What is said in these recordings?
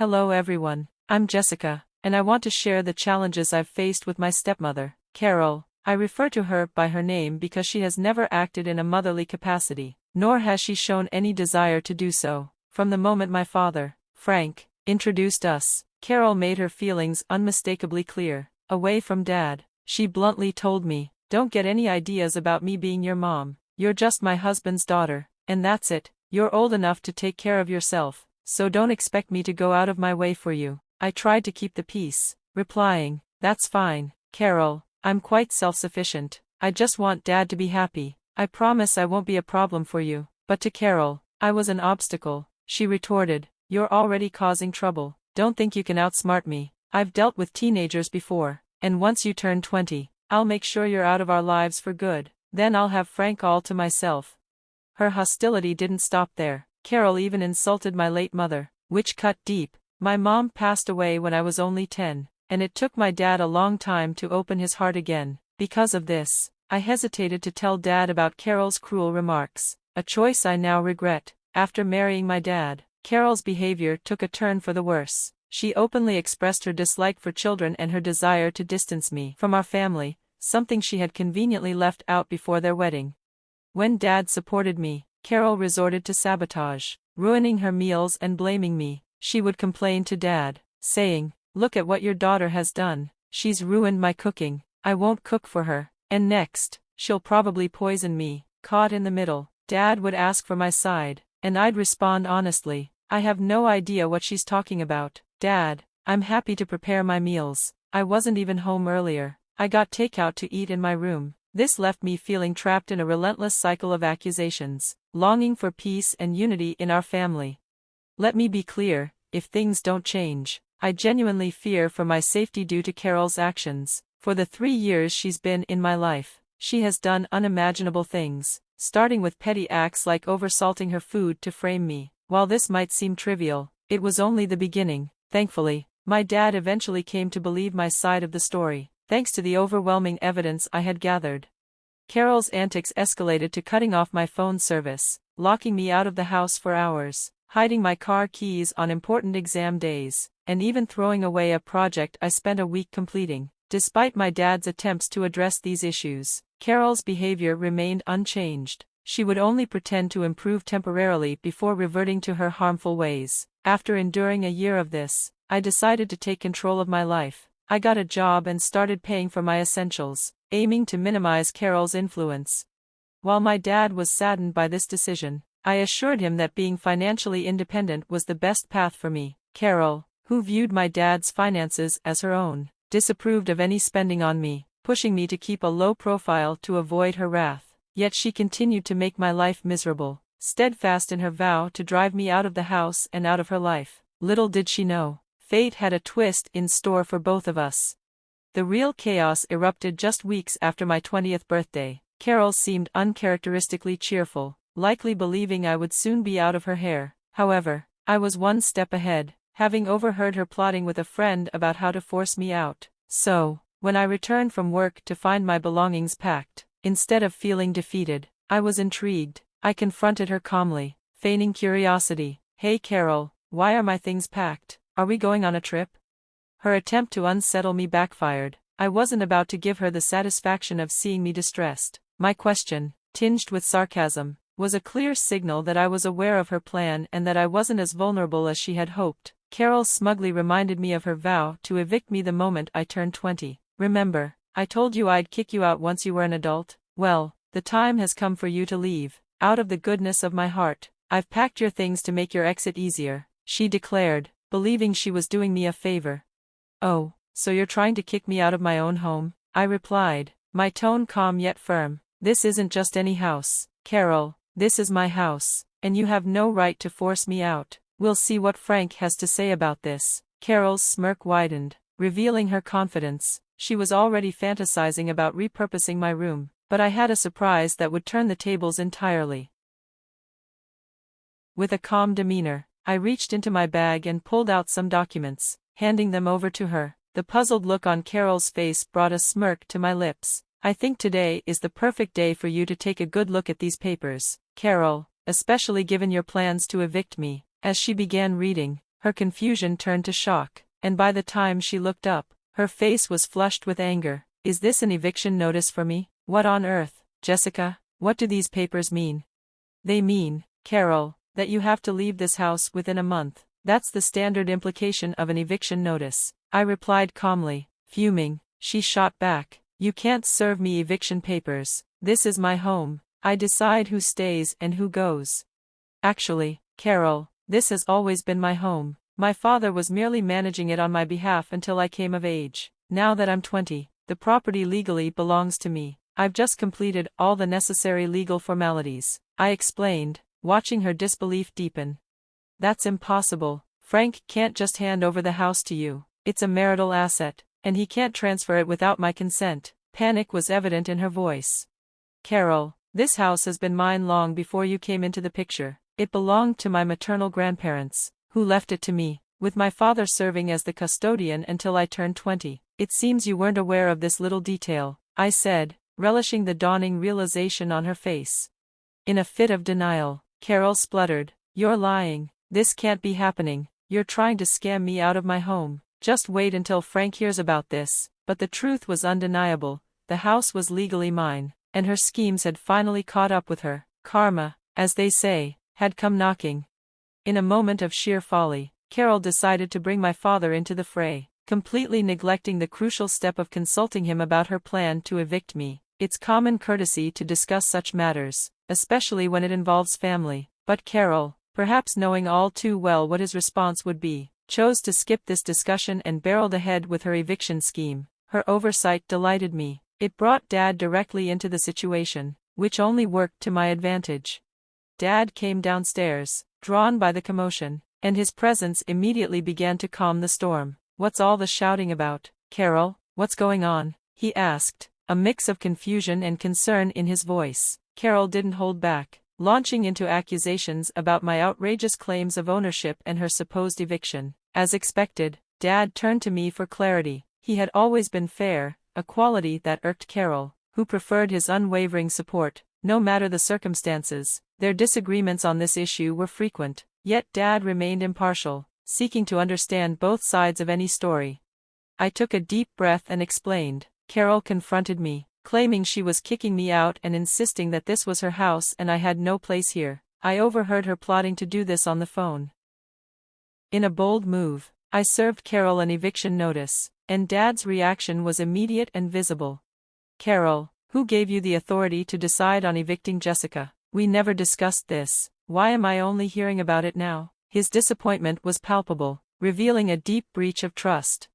Hello everyone, I'm Jessica, and I want to share the challenges I've faced with my stepmother, Carol. I refer to her by her name because she has never acted in a motherly capacity, nor has she shown any desire to do so. From the moment my father, Frank, introduced us, Carol made her feelings unmistakably clear. Away from Dad, she bluntly told me, "Don't get any ideas about me being your mom. You're just my husband's daughter, and that's it. You're old enough to take care of yourself, so don't expect me to go out of my way for you." I tried to keep the peace, replying, "That's fine, Carol, I'm quite self-sufficient. I just want Dad to be happy. I promise I won't be a problem for you." But to Carol, I was an obstacle. She retorted, "You're already causing trouble. Don't think you can outsmart me. I've dealt with teenagers before, and once you turn 20, I'll make sure you're out of our lives for good. Then I'll have Frank all to myself." Her hostility didn't stop there. Carol even insulted my late mother, which cut deep. My mom passed away when I was only 10, and it took my dad a long time to open his heart again. Because of this, I hesitated to tell Dad about Carol's cruel remarks, a choice I now regret. After marrying my dad, Carol's behavior took a turn for the worse. She openly expressed her dislike for children and her desire to distance me from our family, something she had conveniently left out before their wedding. When Dad supported me, Carol resorted to sabotage, ruining her meals and blaming me. She would complain to Dad, saying, "Look at what your daughter has done. She's ruined my cooking. I won't cook for her. And next, she'll probably poison me." Caught in the middle, Dad would ask for my side, and I'd respond honestly, "I have no idea what she's talking about, Dad. I'm happy to prepare my meals. I wasn't even home earlier. I got takeout to eat in my room." This left me feeling trapped in a relentless cycle of accusations, longing for peace and unity in our family. Let me be clear, if things don't change, I genuinely fear for my safety due to Carol's actions. For the 3 years she's been in my life, she has done unimaginable things, starting with petty acts like oversalting her food to frame me. While this might seem trivial, it was only the beginning. Thankfully, my dad eventually came to believe my side of the story, thanks to the overwhelming evidence I had gathered. Carol's antics escalated to cutting off my phone service, locking me out of the house for hours, hiding my car keys on important exam days, and even throwing away a project I spent a week completing. Despite my dad's attempts to address these issues, Carol's behavior remained unchanged. She would only pretend to improve temporarily before reverting to her harmful ways. After enduring a year of this, I decided to take control of my life. I got a job and started paying for my essentials, aiming to minimize Carol's influence. While my dad was saddened by this decision, I assured him that being financially independent was the best path for me. Carol, who viewed my dad's finances as her own, disapproved of any spending on me, pushing me to keep a low profile to avoid her wrath. Yet she continued to make my life miserable, steadfast in her vow to drive me out of the house and out of her life. Little did she know, fate had a twist in store for both of us. The real chaos erupted just weeks after my 20th birthday. Carol seemed uncharacteristically cheerful, likely believing I would soon be out of her hair. However, I was one step ahead, having overheard her plotting with a friend about how to force me out. So, when I returned from work to find my belongings packed, instead of feeling defeated, I was intrigued. I confronted her calmly, feigning curiosity. "Hey Carol, why are my things packed? Are we going on a trip?" Her attempt to unsettle me backfired. I wasn't about to give her the satisfaction of seeing me distressed. My question, tinged with sarcasm, was a clear signal that I was aware of her plan and that I wasn't as vulnerable as she had hoped. Carol smugly reminded me of her vow to evict me the moment I turned 20. "Remember, I told you I'd kick you out once you were an adult? Well, the time has come for you to leave. Out of the goodness of my heart, I've packed your things to make your exit easier," she declared, believing she was doing me a favor. "Oh, so you're trying to kick me out of my own home?" I replied, my tone calm yet firm. "This isn't just any house, Carol, this is my house, and you have no right to force me out. We'll see what Frank has to say about this." Carol's smirk widened, revealing her confidence. She was already fantasizing about repurposing my room, but I had a surprise that would turn the tables entirely. With a calm demeanor, I reached into my bag and pulled out some documents, handing them over to her. The puzzled look on Carol's face brought a smirk to my lips. "I think today is the perfect day for you to take a good look at these papers, Carol, especially given your plans to evict me." As she began reading, Her confusion turned to shock, and by the time she looked up, her face was flushed with anger. Is this an eviction notice for me? What on earth, Jessica? What do these papers mean? They mean, Carol, that you have to leave this house within a month. That's the standard implication of an eviction notice. I replied calmly. Fuming, she shot back. You can't serve me eviction papers. This is my home. I decide who stays and who goes. Actually, Carol, this has always been my home. My father was merely managing it on my behalf until I came of age. Now that I'm 20, the property legally belongs to me. I've just completed all the necessary legal formalities, I explained, watching her disbelief deepen. That's impossible. Frank can't just hand over the house to you. It's a marital asset, and he can't transfer it without my consent. Panic was evident in her voice. Carol, this house has been mine long before you came into the picture. It belonged to my maternal grandparents, who left it to me, with my father serving as the custodian until I turned 20. It seems you weren't aware of this little detail, I said, relishing the dawning realization on her face. In a fit of denial, Carol spluttered, You're lying. This can't be happening. You're trying to scam me out of my home. Just wait until Frank hears about this. But the truth was undeniable. The house was legally mine, and her schemes had finally caught up with her. Karma, as they say, had come knocking. In a moment of sheer folly, Carol decided to bring my father into the fray, completely neglecting the crucial step of consulting him about her plan to evict me. It's common courtesy to discuss such matters, especially when it involves family. But Carol, perhaps knowing all too well what his response would be, chose to skip this discussion and barreled ahead with her eviction scheme. Her oversight delighted me. It brought Dad directly into the situation, which only worked to my advantage. Dad came downstairs, drawn by the commotion, and his presence immediately began to calm the storm. What's all the shouting about, Carol? What's going on? He asked, a mix of confusion and concern in his voice. Carol didn't hold back, launching into accusations about my outrageous claims of ownership and her supposed eviction. As expected, Dad turned to me for clarity. He had always been fair, a quality that irked Carol, who preferred his unwavering support, no matter the circumstances. Their disagreements on this issue were frequent, yet Dad remained impartial, seeking to understand both sides of any story. I took a deep breath and explained. Carol confronted me, claiming she was kicking me out and insisting that this was her house and I had no place here. I overheard her plotting to do this on the phone. In a bold move, I served Carol an eviction notice, and Dad's reaction was immediate and visible. Carol, who gave you the authority to decide on evicting Jessica? We never discussed this. Why am I only hearing about it now? His disappointment was palpable, revealing a deep breach of trust.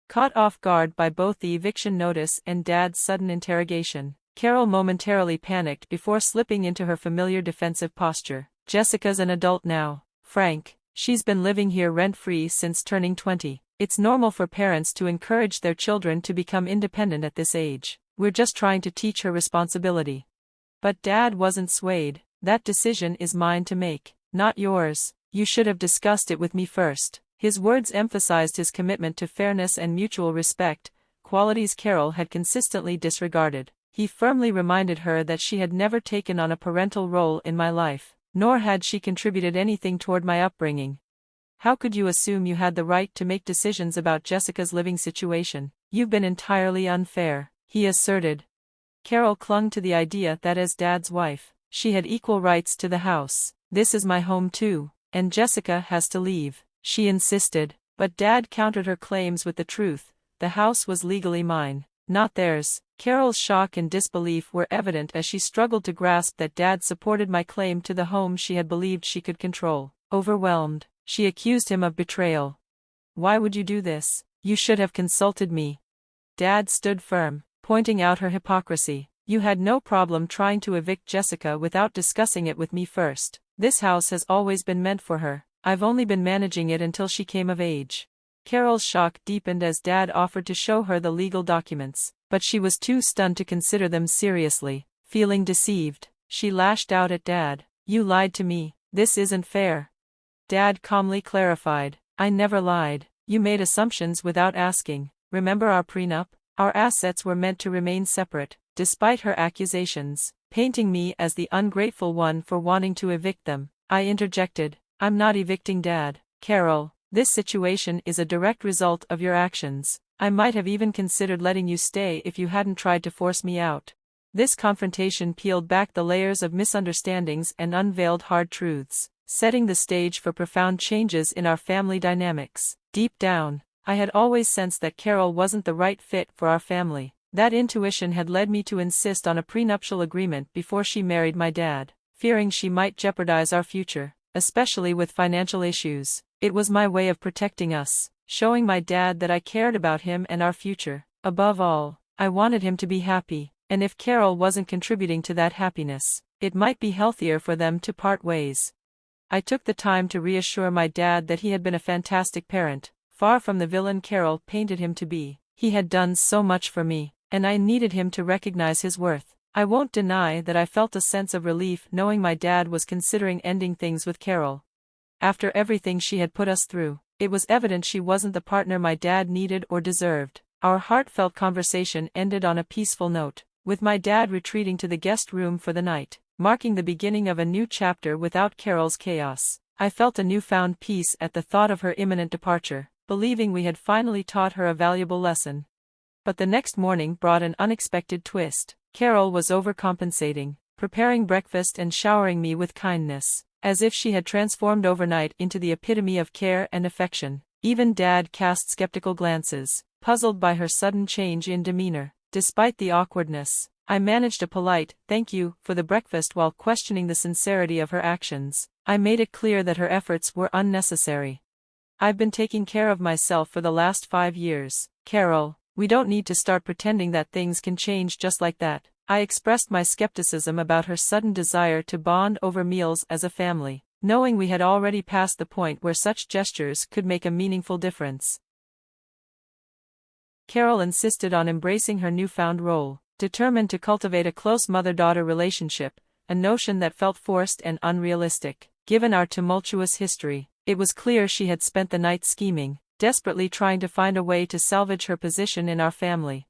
Caught off guard by both the eviction notice and Dad's sudden interrogation, Carol momentarily panicked before slipping into her familiar defensive posture. Jessica's an adult now, Frank. She's been living here rent-free since turning 20. It's normal for parents to encourage their children to become independent at this age. We're just trying to teach her responsibility. But Dad wasn't swayed. That decision is mine to make, not yours. You should have discussed it with me first. His words emphasized his commitment to fairness and mutual respect, qualities Carol had consistently disregarded. He firmly reminded her that she had never taken on a parental role in my life, nor had she contributed anything toward my upbringing. How could you assume you had the right to make decisions about Jessica's living situation? You've been entirely unfair, he asserted. Carol clung to the idea that as Dad's wife, she had equal rights to the house. This is my home too, and Jessica has to leave, she insisted. But Dad countered her claims with the truth. The house was legally mine, not theirs. Carol's shock and disbelief were evident as she struggled to grasp that Dad supported my claim to the home she had believed she could control. Overwhelmed, she accused him of betrayal. Why would you do this? You should have consulted me. Dad stood firm, pointing out her hypocrisy. You had no problem trying to evict Jessica without discussing it with me first. This house has always been meant for her. I've only been managing it until she came of age. Carol's shock deepened as Dad offered to show her the legal documents, but she was too stunned to consider them seriously. Feeling deceived, she lashed out at Dad. You lied to me. This isn't fair. Dad calmly clarified. I never lied. You made assumptions without asking. Remember our prenup? Our assets were meant to remain separate. Despite her accusations, painting me as the ungrateful one for wanting to evict them, I interjected. I'm not evicting Dad. Carol, This situation is a direct result of your actions. I might have even considered letting you stay if you hadn't tried to force me out. This confrontation peeled back the layers of misunderstandings and unveiled hard truths, setting the stage for profound changes in our family dynamics. Deep down, I had always sensed that Carol wasn't the right fit for our family. That intuition had led me to insist on a prenuptial agreement before she married my dad, fearing she might jeopardize our future, especially with financial issues. It was my way of protecting us, showing my dad that I cared about him and our future. Above all, I wanted him to be happy, and if Carol wasn't contributing to that happiness, it might be healthier for them to part ways. I took the time to reassure my dad that he had been a fantastic parent, far from the villain Carol painted him to be. He had done so much for me, and I needed him to recognize his worth. I won't deny that I felt a sense of relief knowing my dad was considering ending things with Carol. After everything she had put us through, it was evident she wasn't the partner my dad needed or deserved. Our heartfelt conversation ended on a peaceful note, with my dad retreating to the guest room for the night, marking the beginning of a new chapter without Carol's chaos. I felt a newfound peace at the thought of her imminent departure, believing we had finally taught her a valuable lesson. But the next morning brought an unexpected twist. Carol was overcompensating, preparing breakfast and showering me with kindness, as if she had transformed overnight into the epitome of care and affection. Even Dad cast skeptical glances, puzzled by her sudden change in demeanor. Despite the awkwardness, I managed a polite "thank you" for the breakfast while questioning the sincerity of her actions. I made it clear that her efforts were unnecessary. "I've been taking care of myself for the last 5 years, Carol. We don't need to start pretending that things can change just like that." I expressed my skepticism about her sudden desire to bond over meals as a family, knowing we had already passed the point where such gestures could make a meaningful difference. Carol insisted on embracing her newfound role, determined to cultivate a close mother-daughter relationship, a notion that felt forced and unrealistic. Given our tumultuous history, it was clear she had spent the night scheming, desperately trying to find a way to salvage her position in our family.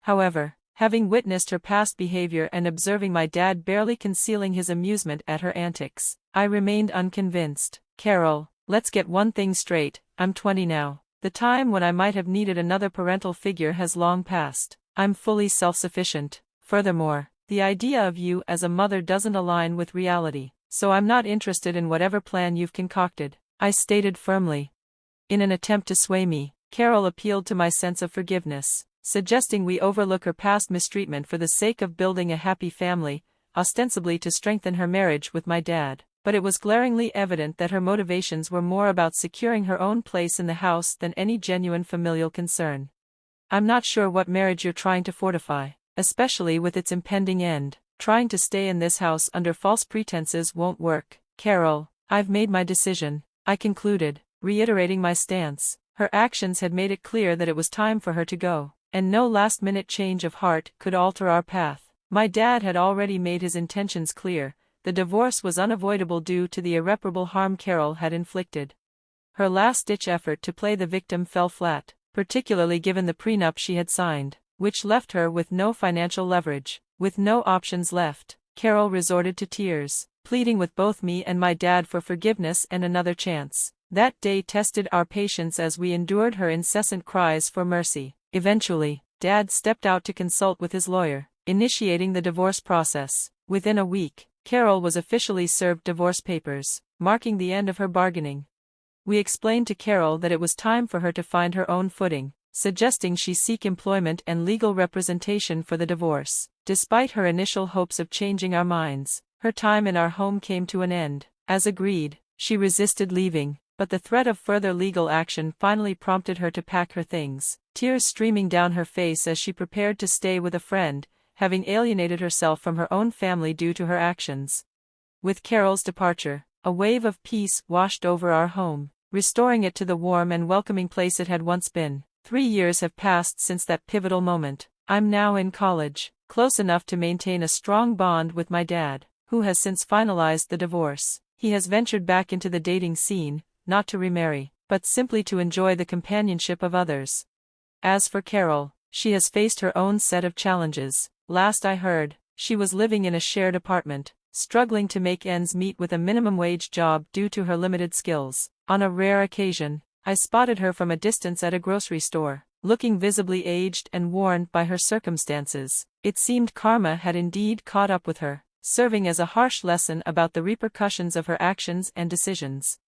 However, having witnessed her past behavior and observing my dad barely concealing his amusement at her antics, I remained unconvinced. "Carol, let's get one thing straight, I'm 20 now. The time when I might have needed another parental figure has long passed. I'm fully self-sufficient. Furthermore, the idea of you as a mother doesn't align with reality, so I'm not interested in whatever plan you've concocted," I stated firmly. In an attempt to sway me, Carol appealed to my sense of forgiveness, suggesting we overlook her past mistreatment for the sake of building a happy family, ostensibly to strengthen her marriage with my dad. But it was glaringly evident that her motivations were more about securing her own place in the house than any genuine familial concern. "I'm not sure what marriage you're trying to fortify, especially with its impending end. Trying to stay in this house under false pretenses won't work, Carol. I've made my decision," I concluded, reiterating my stance. Her actions had made it clear that it was time for her to go, and no last-minute change of heart could alter our path. My dad had already made his intentions clear. The divorce was unavoidable due to the irreparable harm Carol had inflicted. Her last-ditch effort to play the victim fell flat, particularly given the prenup she had signed, which left her with no financial leverage. With no options left, Carol resorted to tears, pleading with both me and my dad for forgiveness and another chance. That day tested our patience as we endured her incessant cries for mercy. Eventually, Dad stepped out to consult with his lawyer, initiating the divorce process. Within a week, Carol was officially served divorce papers, marking the end of her bargaining. We explained to Carol that it was time for her to find her own footing, suggesting she seek employment and legal representation for the divorce. Despite her initial hopes of changing our minds, her time in our home came to an end. As agreed, she resisted leaving, but the threat of further legal action finally prompted her to pack her things, tears streaming down her face as she prepared to stay with a friend, having alienated herself from her own family due to her actions. With Carol's departure, a wave of peace washed over our home, restoring it to the warm and welcoming place it had once been. 3 years have passed since that pivotal moment. I'm now in college, close enough to maintain a strong bond with my dad, who has since finalized the divorce. He has ventured back into the dating scene, not to remarry, but simply to enjoy the companionship of others. As for Carol, she has faced her own set of challenges. Last I heard, she was living in a shared apartment, struggling to make ends meet with a minimum wage job due to her limited skills. On a rare occasion, I spotted her from a distance at a grocery store, looking visibly aged and worn by her circumstances. It seemed karma had indeed caught up with her, serving as a harsh lesson about the repercussions of her actions and decisions.